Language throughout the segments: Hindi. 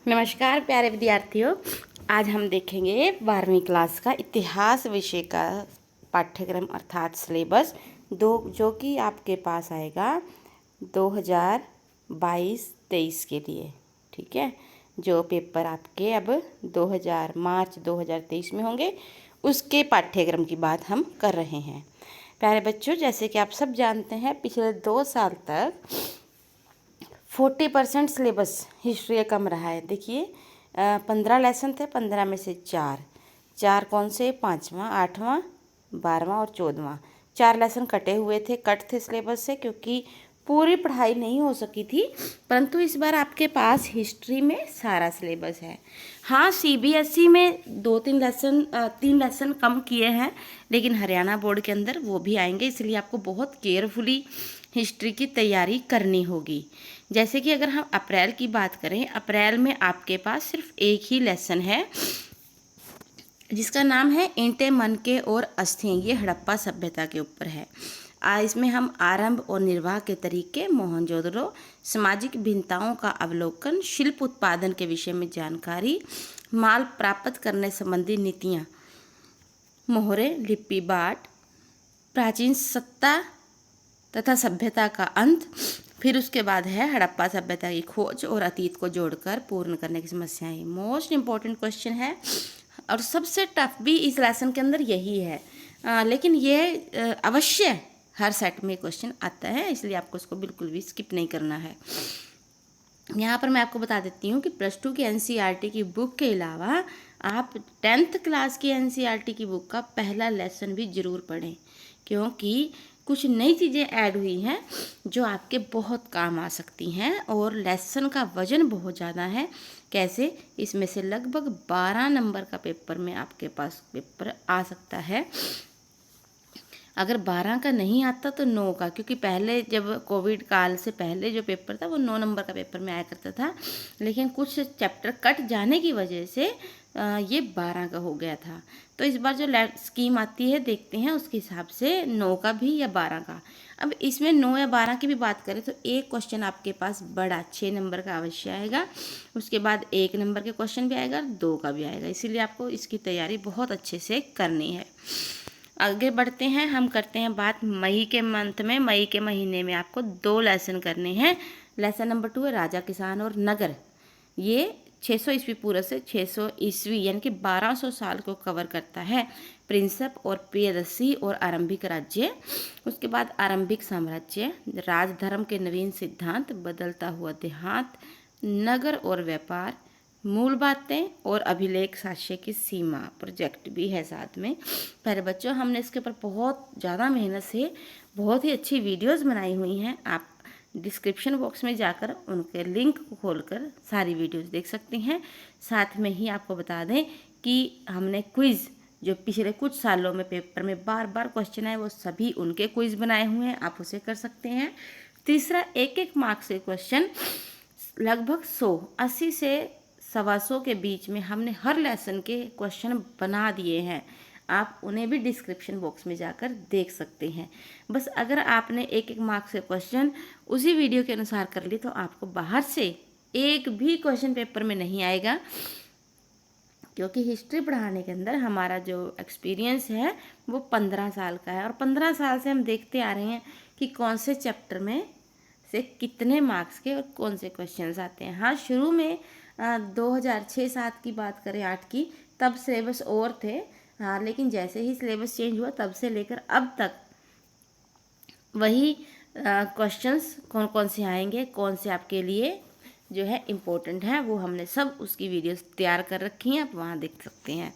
नमस्कार प्यारे विद्यार्थियों। आज हम देखेंगे 12वीं क्लास का इतिहास विषय का पाठ्यक्रम अर्थात सिलेबस जो कि आपके पास आएगा 2022-23 के लिए। ठीक है, जो पेपर आपके अब मार्च 2023 में होंगे उसके पाठ्यक्रम की बात हम कर रहे हैं। प्यारे बच्चों, जैसे कि आप सब जानते हैं पिछले 2 साल तक 40% सिलेबस हिस्ट्री का कम रहा है। देखिए 15 लेसन थे, 15 में से चार कौन से, 5वां, 8वां, 12वां और 14वां। 4 लेसन कटे हुए थे, कट थे सिलेबस से, क्योंकि पूरी पढ़ाई नहीं हो सकी थी। परंतु इस बार आपके पास हिस्ट्री में सारा सिलेबस है। हाँ, सीबीएसई में 3 लेसन कम किए हैं, लेकिन हरियाणा बोर्ड के अंदर वो भी आएंगे, इसलिए आपको बहुत केयरफुली हिस्ट्री की तैयारी करनी होगी। जैसे कि अगर हम अप्रैल की बात करें, अप्रैल में आपके पास सिर्फ एक ही लेसन है जिसका नाम है ईंटें, मनके और अस्थियां। ये हड़प्पा सभ्यता के ऊपर है। इसमें हम आरंभ और निर्वाह के तरीके, मोहनजोदड़ो, सामाजिक भिन्नताओं का अवलोकन, शिल्प उत्पादन के विषय में जानकारी, माल प्राप्त करने संबंधी नीतियाँ, मोहरे, लिपि बाट, प्राचीन सत्ता तथा सभ्यता का अंत, फिर उसके बाद है हड़प्पा सभ्यता की खोज और अतीत को जोड़कर पूर्ण करने की समस्याएं। मोस्ट इम्पॉर्टेंट क्वेश्चन है और सबसे टफ भी इस लेसन के अंदर यही है। लेकिन ये अवश्य हर सेट में क्वेश्चन आता है, इसलिए आपको इसको बिल्कुल भी स्किप नहीं करना है। यहाँ पर मैं आपको बता देती हूँ कि +2 की एनसीईआरटी की बुक के अलावा आप 10th क्लास की एनसीईआरटी की बुक का पहला लेसन भी ज़रूर पढ़ें, क्योंकि कुछ नई चीज़ें ऐड हुई हैं जो आपके बहुत काम आ सकती हैं। और लेसन का वजन बहुत ज़्यादा है। कैसे? इसमें से लगभग 12 नंबर का पेपर में आपके पास पेपर आ सकता है। अगर 12 का नहीं आता तो 9 का, क्योंकि पहले जब कोविड काल से पहले जो पेपर था वो 9 नंबर का पेपर में आया करता था, लेकिन कुछ चैप्टर कट जाने की वजह से ये 12 का हो गया था। तो इस बार जो स्कीम आती है, देखते हैं उसके हिसाब से 9 का भी या 12 का। अब इसमें 9 या 12 की भी बात करें तो एक क्वेश्चन आपके पास बड़ा 6 नंबर का अवश्य आएगा। उसके बाद 1 नंबर के क्वेश्चन भी आएगा, 2 का भी आएगा। इसीलिए आपको इसकी तैयारी बहुत अच्छे से करनी है। आगे बढ़ते हैं, हम करते हैं बात मई के मंथ में। मई के महीने में आपको 2 लेसन करने हैं। लेसन नंबर 2 है राजा, किसान और नगर। ये 600 ईस्वी पूर्व से 600 ईस्वी यानी कि 1200 साल को कवर करता है। प्रिंसप और प्रियदर्शी और आरंभिक राज्य, उसके बाद आरंभिक साम्राज्य, राजधर्म के नवीन सिद्धांत, बदलता हुआ देहात, नगर और व्यापार, मूल बातें और अभिलेख साक्ष्य की सीमा। प्रोजेक्ट भी है साथ में। पहले बच्चों, हमने इसके ऊपर बहुत ज़्यादा मेहनत से बहुत ही अच्छी वीडियोस बनाई हुई हैं। आप डिस्क्रिप्शन बॉक्स में जाकर उनके लिंक को खोलकर सारी वीडियोस देख सकती हैं। साथ में ही आपको बता दें कि हमने क्विज़ जो पिछले कुछ सालों में पेपर में बार बार क्वेश्चन आए, वो सभी उनके क्विज़ बनाए हुए हैं, आप उसे कर सकते हैं। तीसरा, 1-1 मार्क्स के क्वेश्चन लगभग 80 से 125 के बीच में हमने हर लेसन के क्वेश्चन बना दिए हैं। आप उन्हें भी डिस्क्रिप्शन बॉक्स में जाकर देख सकते हैं। बस अगर आपने 1-1 मार्क्स के क्वेश्चन उसी वीडियो के अनुसार कर लिए तो आपको बाहर से एक भी क्वेश्चन पेपर में नहीं आएगा, क्योंकि हिस्ट्री पढ़ाने के अंदर हमारा जो एक्सपीरियंस है वो 15 साल का है। और 15 साल से हम देखते आ रहे हैं कि कौन से चैप्टर में से कितने मार्क्स के और कौन से क्वेश्चंस आते हैं। हाँ, शुरू में 2006-07 की बात करें, 8 की, तब सिलेबस और थे। हाँ, लेकिन जैसे ही सिलेबस चेंज हुआ तब से लेकर अब तक वही क्वेश्चंस कौन कौन से आएंगे, कौन से आपके लिए जो है इम्पोर्टेंट है, वो हमने सब उसकी वीडियोस तैयार कर रखी हैं, आप वहाँ देख सकते हैं।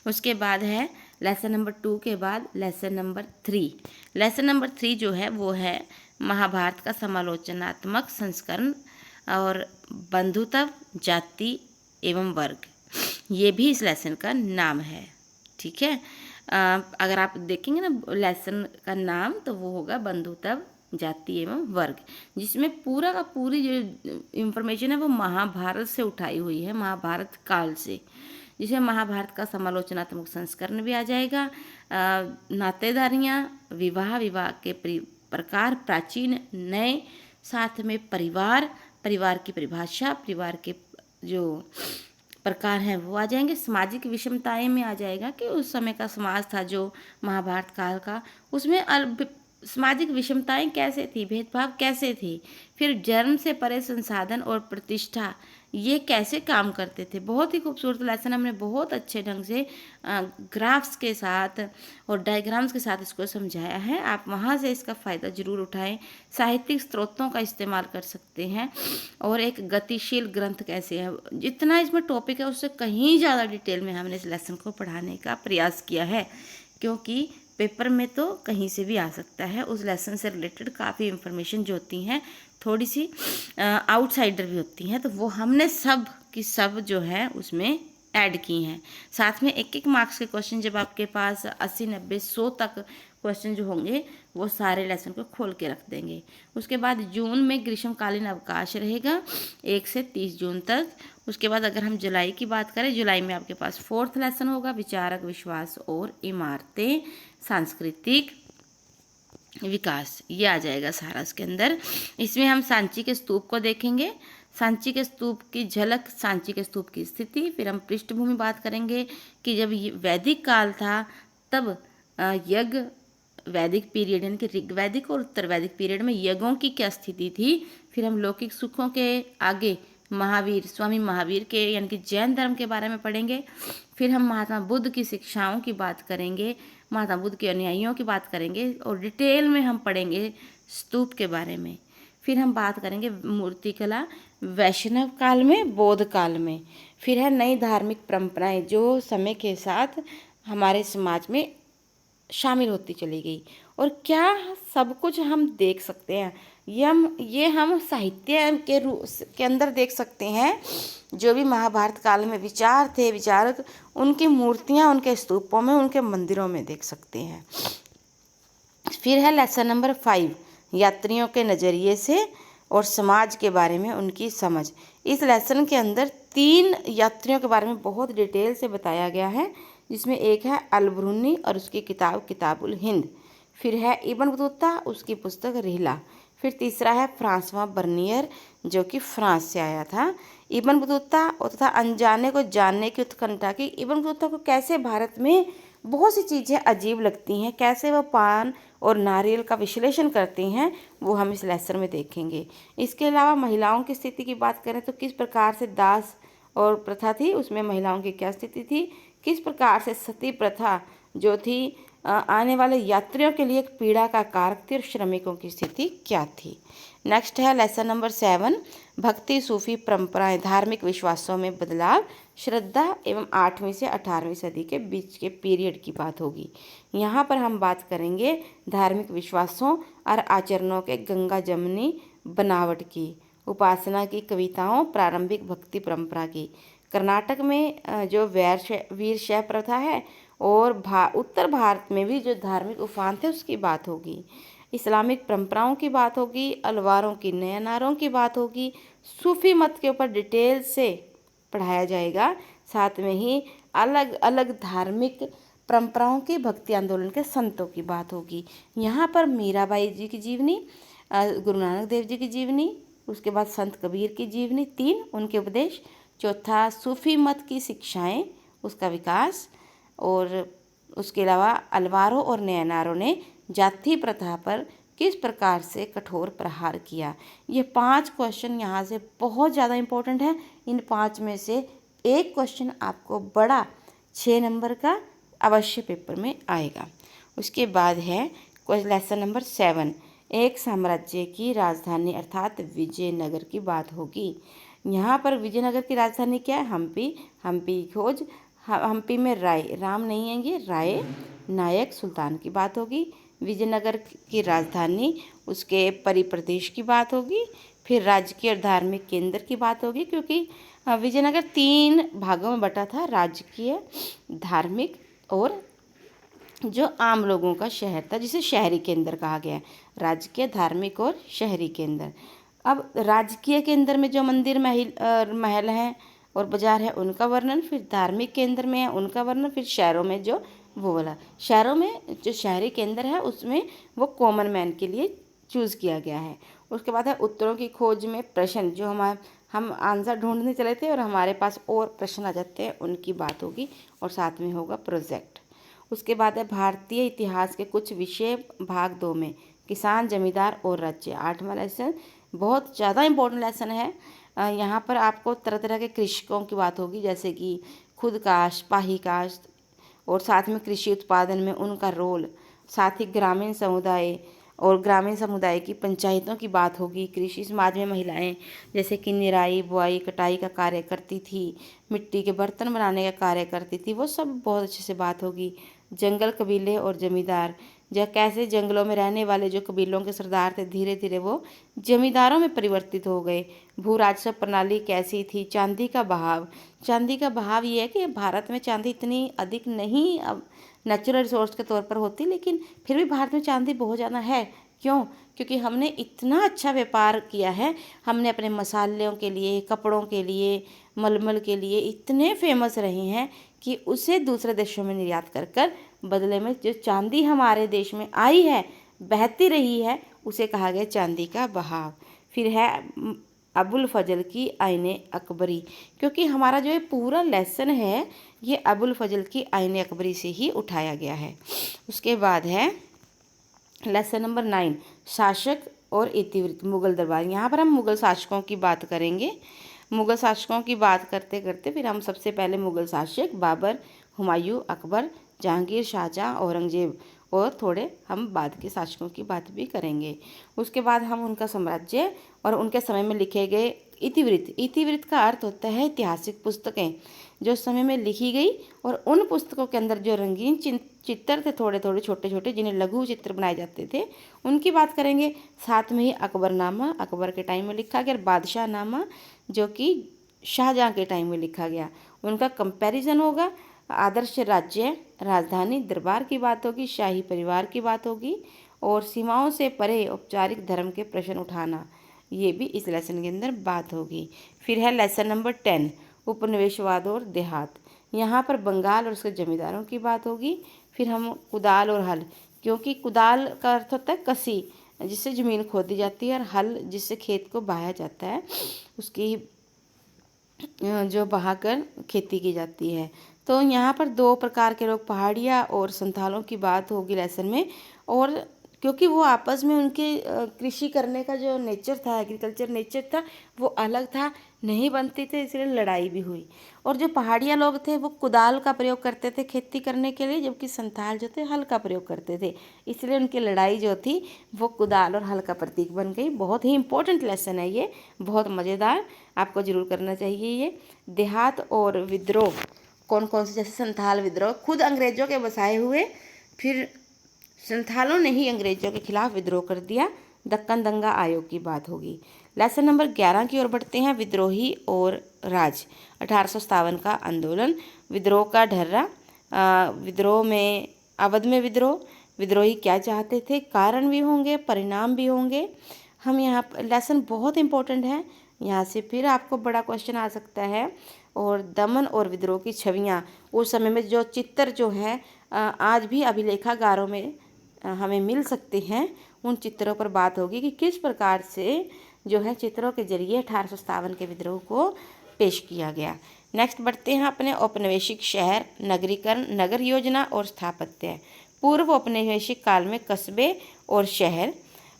उसके बाद है लेसन नंबर 2 के बाद लेसन नंबर 3। लेसन नंबर 3 जो है वो है महाभारत का समालोचनात्मक संस्करण और बंधुत्व, जाति एवं वर्ग। ये भी इस लेसन का नाम है। ठीक है, अगर आप देखेंगे ना लेसन का नाम, तो वो होगा बंधुत्व, जाति एवं वर्ग, जिसमें पूरा का पूरी जो इंफॉर्मेशन है वो महाभारत से उठाई हुई है, महाभारत काल से, जिसमें महाभारत का समालोचनात्मक संस्करण भी आ जाएगा। नातेदारियाँ, विवाह के प्रकार, प्राचीन नए, साथ में परिवार की परिभाषा, परिवार के जो प्रकार हैं वो आ जाएंगे। सामाजिक विषमताएं में आ जाएगा कि उस समय का समाज था जो महाभारत काल का, उसमें सामाजिक विषमताएं कैसे थी, भेदभाव कैसे थी, फिर जन्म से परे संसाधन और प्रतिष्ठा ये कैसे काम करते थे। बहुत ही खूबसूरत लेसन हमने बहुत अच्छे ढंग से ग्राफ्स के साथ और डायग्राम्स के साथ इसको समझाया है। आप वहाँ से इसका फ़ायदा ज़रूर उठाएं। साहित्यिक स्रोतों का इस्तेमाल कर सकते हैं और एक गतिशील ग्रंथ कैसे है, जितना इसमें टॉपिक है उससे कहीं ज़्यादा डिटेल में हमने इस लेसन को पढ़ाने का प्रयास किया है, क्योंकि पेपर में तो कहीं से भी आ सकता है। उस लेसन से रिलेटेड काफ़ी इंफॉर्मेशन जो होती हैं थोड़ी सी आउटसाइडर भी होती हैं, तो वो हमने सब की सब जो है उसमें ऐड की हैं। साथ में एक एक मार्क्स के क्वेश्चन, जब आपके पास 80 90 100 तक क्वेश्चन जो होंगे वो सारे लेसन को खोल के रख देंगे। उसके बाद जून में ग्रीष्मकालीन अवकाश रहेगा 1 से 30 जून तक। उसके बाद अगर हम जुलाई की बात करें, जुलाई में आपके पास 4th लेसन होगा, विचारक विश्वास और इमारतें, सांस्कृतिक विकास, ये आ जाएगा सारा इसके अंदर। इसमें हम सांची के स्तूप को देखेंगे, सांची के स्तूप की झलक, सांची के स्तूप की स्थिति, फिर हम पृष्ठभूमि बात करेंगे कि जब ये वैदिक काल था तब यज्ञ, वैदिक पीरियड यानी कि ऋग्वैदिक और उत्तर वैदिक पीरियड में यज्ञों की क्या स्थिति थी। फिर हम लौकिक सुखों के आगे महावीर, स्वामी महावीर के यानी कि जैन धर्म के बारे में पढ़ेंगे। फिर हम महात्मा बुद्ध की शिक्षाओं की बात करेंगे, महात्मा बुद्ध के अनुयायियों की बात करेंगे और डिटेल में हम पढ़ेंगे स्तूप के बारे में। फिर हम बात करेंगे मूर्तिकला वैष्णव काल में, बौद्ध काल में। फिर है नई धार्मिक परंपराएं जो समय के साथ हमारे समाज में शामिल होती चली गई, और क्या सब कुछ हम देख सकते हैं। ये हम साहित्य के अंदर देख सकते हैं। जो भी महाभारत काल में विचार थे, विचारक, उनकी मूर्तियां उनके स्तूपों में, उनके मंदिरों में देख सकते हैं। फिर है लेसन नंबर 5, यात्रियों के नज़रिए से और समाज के बारे में उनकी समझ। इस लेसन के अंदर 3 यात्रियों के बारे में बहुत डिटेल से बताया गया है, जिसमें एक है अल-बरूनी और उसकी किताब किताबुल हिंद, फिर है इब्न बतूता, उसकी पुस्तक रिहला, फिर तीसरा है फ्रांसवा बर्नियर जो कि फ्रांस से आया था। इब्न बतूता तथा अनजाने को जानने की उत्कंठा की। इब्न बतूता को कैसे भारत में बहुत सी चीज़ें अजीब लगती हैं, कैसे वो पान और नारियल का विश्लेषण करती हैं, वो हम इस लेसन में देखेंगे। इसके अलावा महिलाओं की स्थिति की बात करें तो किस प्रकार से दास और प्रथा थी, उसमें महिलाओं की क्या स्थिति थी, किस प्रकार से सती प्रथा जो थी आने वाले यात्रियों के लिए एक पीड़ा का कारक थी, और श्रमिकों की स्थिति क्या थी। नेक्स्ट है लेसन नंबर 7, भक्ति सूफी परंपराएं, धार्मिक विश्वासों में बदलाव, श्रद्धा एवं 8वीं से 18वीं सदी के बीच के पीरियड की बात होगी। यहाँ पर हम बात करेंगे धार्मिक विश्वासों और आचरणों के गंगा जमनी बनावट की, उपासना की कविताओं, प्रारंभिक भक्ति परंपरा की। कर्नाटक में जो वीर शैव प्रथा है, और उत्तर भारत में भी जो धार्मिक उफान थे उसकी बात होगी। इस्लामिक परंपराओं की बात होगी, अलवारों की, नयनारों की बात होगी। सूफी मत के ऊपर डिटेल से पढ़ाया जाएगा। साथ में ही अलग अलग धार्मिक परंपराओं की, भक्ति आंदोलन के संतों की बात होगी। यहाँ पर मीराबाई जी की जीवनी, गुरु नानक देव जी की जीवनी, उसके बाद संत कबीर की जीवनी 3, उनके उपदेश, चौथा सूफी मत की शिक्षाएं, उसका विकास, और उसके अलावा अलवारों और नयनारों ने जाति प्रथा पर किस प्रकार से कठोर प्रहार किया। ये 5 क्वेश्चन यहाँ से बहुत ज़्यादा इम्पोर्टेंट है। इन 5 में से एक क्वेश्चन आपको बड़ा 6 नंबर का अवश्य पेपर में आएगा। उसके बाद है लेसन नंबर 7, एक साम्राज्य की राजधानी अर्थात विजयनगर की बात होगी। यहाँ पर विजयनगर की राजधानी क्या है, हम्पी, हम्पी की खोज, हम्पी में राय, राम नहीं आएंगे, राय नायक सुल्तान की बात होगी। विजयनगर की राजधानी, उसके परिप्रदेश की बात होगी। फिर राजकीय और धार्मिक केंद्र की बात होगी, क्योंकि विजयनगर 3 भागों में बटा था, राजकीय, धार्मिक और जो आम लोगों का शहर था, जिसे शहरी केंद्र कहा गया है। राजकीय, धार्मिक और शहरी केंद्र। अब राजकीय केंद्र में जो मंदिर महल हैं और बाजार है उनका वर्णन, फिर धार्मिक केंद्र में है उनका वर्णन, फिर शहरों में जो वो वाला, शहरों में जो शहरी केंद्र है उसमें वो कॉमन मैन के लिए चूज़ किया गया है। उसके बाद है उत्तरों की खोज में प्रश्न, जो हम आंसर ढूंढने चले थे और हमारे पास और प्रश्न आ जाते हैं, उनकी बात होगी। और साथ में होगा प्रोजेक्ट। उसके बाद है भारतीय इतिहास के कुछ विषय भाग 2 में किसान, जमींदार और राज्य। 8वां लेसन बहुत ज़्यादा इम्पोर्टेंट लेसन है। यहाँ पर आपको तरह तरह के कृषकों की बात होगी, जैसे कि खुद काश्त, पाही काश्त, और साथ में कृषि उत्पादन में उनका रोल, साथ ही ग्रामीण समुदाय और ग्रामीण समुदाय की पंचायतों की बात होगी। कृषि समाज में महिलाएं जैसे कि निराई, बुआई, कटाई का कार्य करती थी, मिट्टी के बर्तन बनाने का कार्य करती थी, वो सब बहुत अच्छे से बात होगी। जंगल कबीले और जमींदार, जो कैसे जंगलों में रहने वाले जो कबीलों के सरदार थे, धीरे धीरे वो जमींदारों में परिवर्तित हो गए। भू राजस्व प्रणाली कैसी थी, चांदी का बहाव। चांदी का बहाव ये है कि भारत में चांदी इतनी अधिक नहीं अब नेचुरल रिसोर्स के तौर पर होती, लेकिन फिर भी भारत में चांदी बहुत ज़्यादा है। क्यों? क्योंकि हमने इतना अच्छा व्यापार किया है। हमने अपने मसालों के लिए, कपड़ों के लिए, मलमल के लिए इतने फेमस रहे हैं कि उसे दूसरे देशों में निर्यात कर कर बदले में जो चांदी हमारे देश में आई है, बहती रही है, उसे कहा गया चांदी का बहाव। फिर है अबुल फजल की आईने अकबरी, क्योंकि हमारा जो ये पूरा लेसन है ये अबुल फजल की आईने अकबरी से ही उठाया गया है। उसके बाद है लेसन नंबर 9 शासक और इतिवृत्त, मुगल दरबार। यहाँ पर हम मुगल शासकों की बात करेंगे। मुगल शासकों की बात करते करते फिर हम सबसे पहले मुगल शासक बाबर, हुमायूं, अकबर, जहांगीर, शाहजहां, औरंगजेब, और थोड़े हम बाद के शासकों की बात भी करेंगे। उसके बाद हम उनका साम्राज्य और उनके समय में लिखे गए इतिवृत्त। इतिवृत्त का अर्थ होता है ऐतिहासिक पुस्तकें जो समय में लिखी गई, और उन पुस्तकों के अंदर जो रंगीन चित्र थे, थोड़े थोड़े छोटे छोटे, जिन्हें लघु चित्र बनाए जाते थे, उनकी बात करेंगे। साथ में ही अकबरनामा अकबर के टाइम में लिखा गया, और बादशाहनामा जो कि शाहजहां के टाइम में लिखा गया, उनका कंपैरिजन होगा। आदर्श राज्य, राजधानी, दरबार की बात होगी, शाही परिवार की बात होगी, और सीमाओं से परे औपचारिक धर्म के प्रश्न उठाना, ये भी इस लेसन के अंदर बात होगी। फिर है लेसन नंबर 10 उपनिवेशवाद और देहात। यहाँ पर बंगाल और उसके जमींदारों की बात होगी। फिर हम कुदाल और हल, क्योंकि कुदाल का अर्थ होता है कसी, जिससे ज़मीन खोदी जाती है, और हल जिससे खेत को बहाया जाता है, उसकी जो बहाकर खेती की जाती है। तो यहाँ पर 2 प्रकार के लोग, पहाड़िया और संथालों की बात होगी लेसन में। और क्योंकि वो आपस में उनके कृषि करने का जो नेचर था, एग्रीकल्चर नेचर था, वो अलग था, नहीं बनती थे, इसलिए लड़ाई भी हुई। और जो पहाड़िया लोग थे वो कुदाल का प्रयोग करते थे खेती करने के लिए, जबकि संथाल जो थे हल का प्रयोग करते थे, इसलिए उनकी लड़ाई जो थी वो कुदाल और हल का प्रतीक बन गई। बहुत ही इंपॉर्टेंट लेसन है ये, बहुत मज़ेदार, आपको जरूर करना चाहिए ये। देहात और विद्रोह कौन कौन से, जैसे संथाल विद्रोह खुद अंग्रेजों के बसाए हुए, फिर संथालों ने ही अंग्रेजों के खिलाफ विद्रोह कर दिया। दक्कन दंगा आयोग की बात होगी। लेसन नंबर 11 की ओर बढ़ते हैं, विद्रोही और राज। 1857 का आंदोलन, विद्रोह का ढर्रा, विद्रोह में अवध में विद्रोह, विद्रोही क्या चाहते थे, कारण भी होंगे, परिणाम भी होंगे। हम यहाँ लेसन बहुत इंपॉर्टेंट है, यहाँ से फिर आपको बड़ा क्वेश्चन आ सकता है। और दमन और विद्रोह की छवियाँ, उस समय में जो चित्र जो हैं आज भी अभिलेखागारों में हमें मिल सकते हैं, उन चित्रों पर बात होगी कि किस प्रकार से जो है चित्रों के जरिए 1857 के विद्रोह को पेश किया गया। नेक्स्ट बढ़ते हैं अपने औपनिवेशिक शहर, नगरीकरण, नगर योजना और स्थापत्य। पूर्व औपनिवेशिक काल में कस्बे और शहर।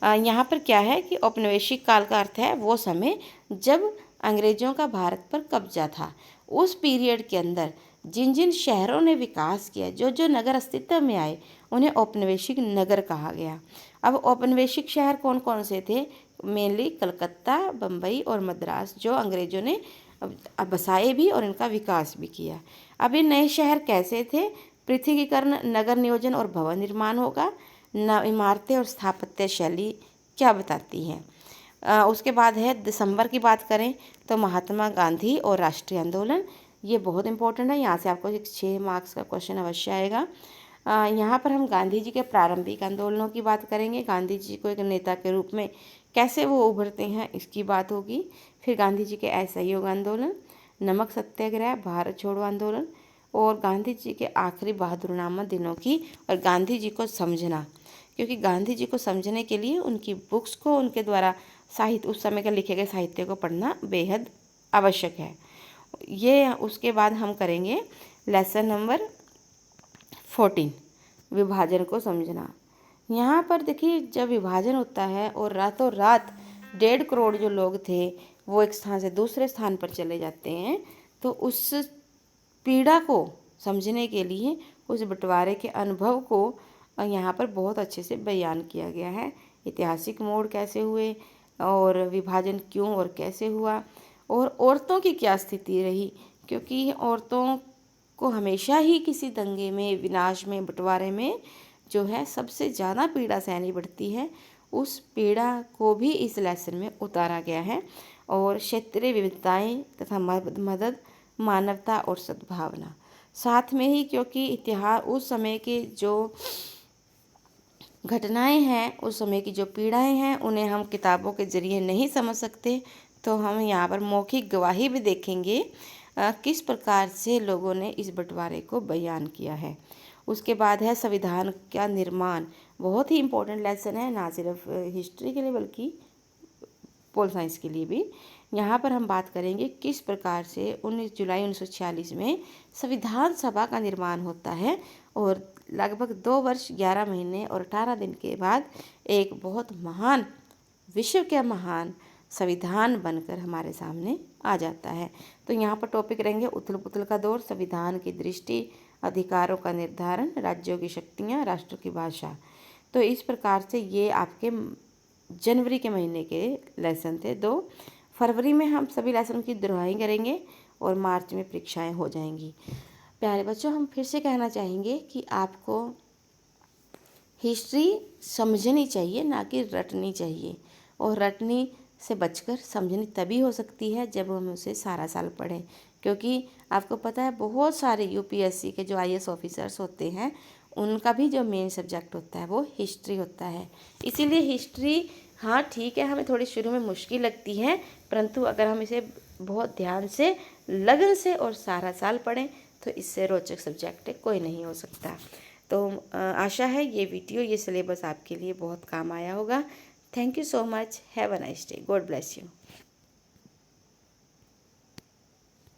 यहाँ पर क्या है कि औपनिवेशिक काल का अर्थ है वो समय जब अंग्रेजों का भारत पर कब्जा था। उस पीरियड के अंदर जिन जिन शहरों ने विकास किया, जो जो नगर अस्तित्व में आए, उन्हें औपनिवेशिक नगर कहा गया। अब औपनिवेशिक शहर कौन कौन से थे? मेनली कलकत्ता, बम्बई और मद्रास, जो अंग्रेजों ने बसाए भी और इनका विकास भी किया। अब ये नए शहर कैसे थे? पृथ्वीकरण, नगर नियोजन और भवन निर्माण होगा। इमारतें और स्थापत्य शैली क्या बताती हैं। उसके बाद है दिसंबर की बात करें तो महात्मा गांधी और राष्ट्रीय आंदोलन, ये बहुत इंपॉर्टेंट है, यहाँ से आपको एक 6 मार्क्स का क्वेश्चन अवश्य आएगा। यहाँ पर हम गांधी जी के प्रारंभिक आंदोलनों की बात करेंगे, गांधी जी को एक नेता के रूप में कैसे वो उभरते हैं इसकी बात होगी। फिर गांधी जी के असहयोग आंदोलन, नमक सत्याग्रह, भारत छोड़ो आंदोलन, और गांधी जी के आखिरी बहादुरनामा दिनों की, और गांधी जी को समझना, क्योंकि गांधी जी को समझने के लिए उनकी बुक्स को, उनके द्वारा साहित्य, उस समय के लिखे गए साहित्य को पढ़ना बेहद आवश्यक है। ये उसके बाद हम करेंगे लेसन नंबर 14, विभाजन को समझना। यहाँ पर देखिए, जब विभाजन होता है और रातों रात 1.5 करोड़ जो लोग थे वो एक स्थान से दूसरे स्थान पर चले जाते हैं, तो उस पीड़ा को समझने के लिए उस बंटवारे के अनुभव को यहाँ पर बहुत अच्छे से बयान किया गया है। ऐतिहासिक मोड़ कैसे हुए और विभाजन क्यों और कैसे हुआ, और औरतों की क्या स्थिति रही, क्योंकि औरतों को हमेशा ही किसी दंगे में, विनाश में, बंटवारे में जो है सबसे ज़्यादा पीड़ा सहनी पड़ती है। उस पीड़ा को भी इस लेसन में उतारा गया है। और क्षेत्रीय विविधताएं तथा मदद, मानवता और सद्भावना साथ में ही, क्योंकि इतिहास उस समय के जो घटनाएं हैं, उस समय की जो पीड़ाएं हैं, उन्हें हम किताबों के जरिए नहीं समझ सकते, तो हम यहाँ पर मौखिक गवाही भी देखेंगे किस प्रकार से लोगों ने इस बंटवारे को बयान किया है। उसके बाद है संविधान का निर्माण। बहुत ही इम्पोर्टेंट लेसन है, ना सिर्फ हिस्ट्री के लिए बल्कि पोल साइंस के लिए भी। यहाँ पर हम बात करेंगे किस प्रकार से 19 जुलाई 1946 में संविधान सभा का निर्माण होता है और लगभग 2 वर्ष 11 महीने और 18 दिन के बाद एक बहुत महान, विश्व के महान संविधान बनकर हमारे सामने आ जाता है। तो यहाँ पर टॉपिक रहेंगे उथल पुथल का दौर, संविधान की दृष्टि, अधिकारों का निर्धारण, राज्यों की शक्तियाँ, राष्ट्रों की भाषा। तो इस प्रकार से ये आपके जनवरी के महीने के लेसन थे 2। फरवरी में हम सभी लेसन की दुहराई करेंगे और मार्च में परीक्षाएं हो जाएंगी। प्यारे बच्चों, हम फिर से कहना चाहेंगे कि आपको हिस्ट्री समझनी चाहिए, ना कि रटनी चाहिए। और रटनी से बचकर समझनी तभी हो सकती है जब हम उसे सारा साल पढ़ें, क्योंकि आपको पता है बहुत सारे यूपीएससी के जो आईएएस ऑफिसर्स होते हैं उनका भी जो मेन सब्जेक्ट होता है वो हिस्ट्री होता है। इसीलिए हिस्ट्री, हाँ ठीक है, हमें थोड़ी शुरू में मुश्किल लगती है, परंतु अगर हम इसे बहुत ध्यान से, लगन से और सारा साल पढ़ें तो इससे रोचक सब्जेक्ट कोई नहीं हो सकता। तो आशा है ये वीडियो, ये सिलेबस आपके लिए बहुत काम आया होगा। Thank you so much. Have a nice day. God bless you.